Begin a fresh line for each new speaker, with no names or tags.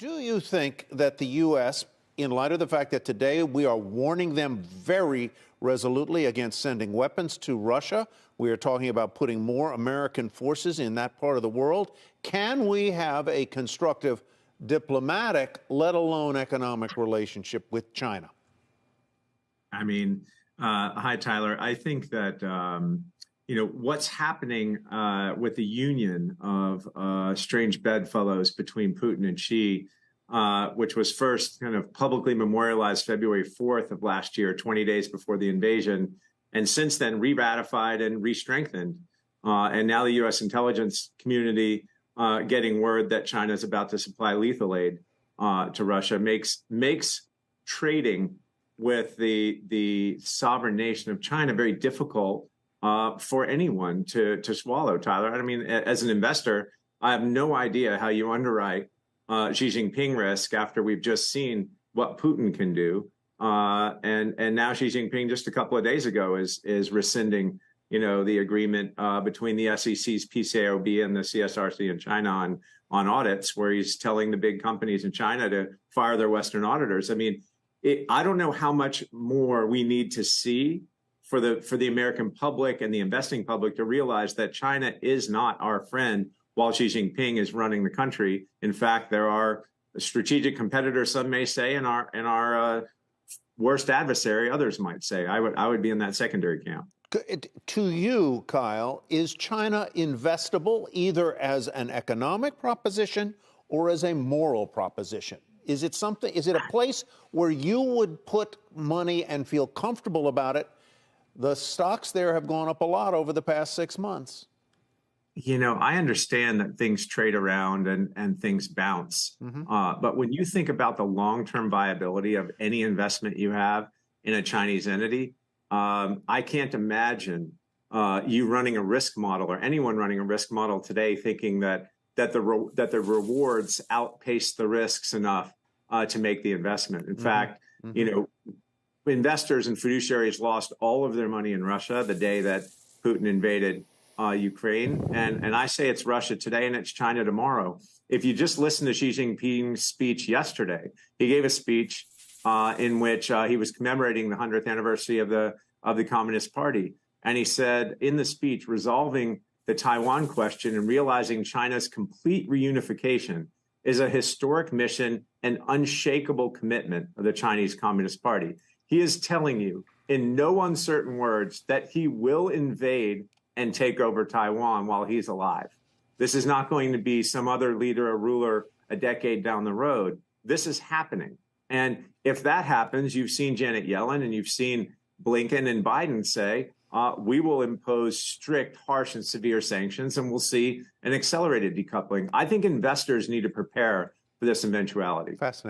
Do you think that the U.S., in light of the fact that today we are warning them very resolutely against sending weapons to Russia, we are talking about putting more American forces in that part of the world, can we have a constructive diplomatic, let alone economic relationship with China?
Hi, Tyler. I think that, what's happening with the union of strange bedfellows between Putin and Xi, which was first kind of publicly memorialized February 4th of last year, 20 days before the invasion, and since then re-ratified and re-strengthened. And now the U.S. intelligence community getting word that China is about to supply lethal aid to Russia makes trading with the sovereign nation of China very difficult for anyone to swallow, Tyler. I mean, as an investor, I have no idea how you underwrite Xi Jinping risk after we've just seen what Putin can do. And now Xi Jinping just a couple of days ago is rescinding, the agreement between the SEC's PCAOB and the CSRC in China on audits, where he's telling the big companies in China to fire their Western auditors. I mean, I don't know how much more we need to see for the American public and the investing public to realize that China is not our friend while Xi Jinping is running the country. In fact, there are strategic competitors, some may say, and our worst adversary, others might say. I would be in that secondary camp.
To you, Kyle, is China investable either as an economic proposition or as a moral proposition? Is it a place where you would put money and feel comfortable about it? The stocks there have gone up a lot over the past 6 months.
I understand that things trade around and things bounce. But when you think about the long-term viability of any investment you have in a Chinese entity, I can't imagine you running a risk model or anyone running a risk model today thinking that the rewards outpace the risks enough to make the investment. In fact, investors and fiduciaries lost all of their money in Russia the day that Putin invaded Ukraine. And I say it's Russia today and it's China tomorrow. If you just listen to Xi Jinping's speech yesterday, he gave a speech in which he was commemorating the 100th anniversary of the Communist Party. And he said in the speech, resolving the Taiwan question and realizing China's complete reunification is a historic mission and unshakable commitment of the Chinese Communist Party. He is telling you in no uncertain words that he will invade and take over Taiwan while he's alive. This is not going to be some other leader or ruler a decade down the road. This is happening. And if that happens, you've seen Janet Yellen and you've seen Blinken and Biden say, we will impose strict, harsh, and severe sanctions, and we'll see an accelerated decoupling. I think investors need to prepare for this eventuality.
Fascinating.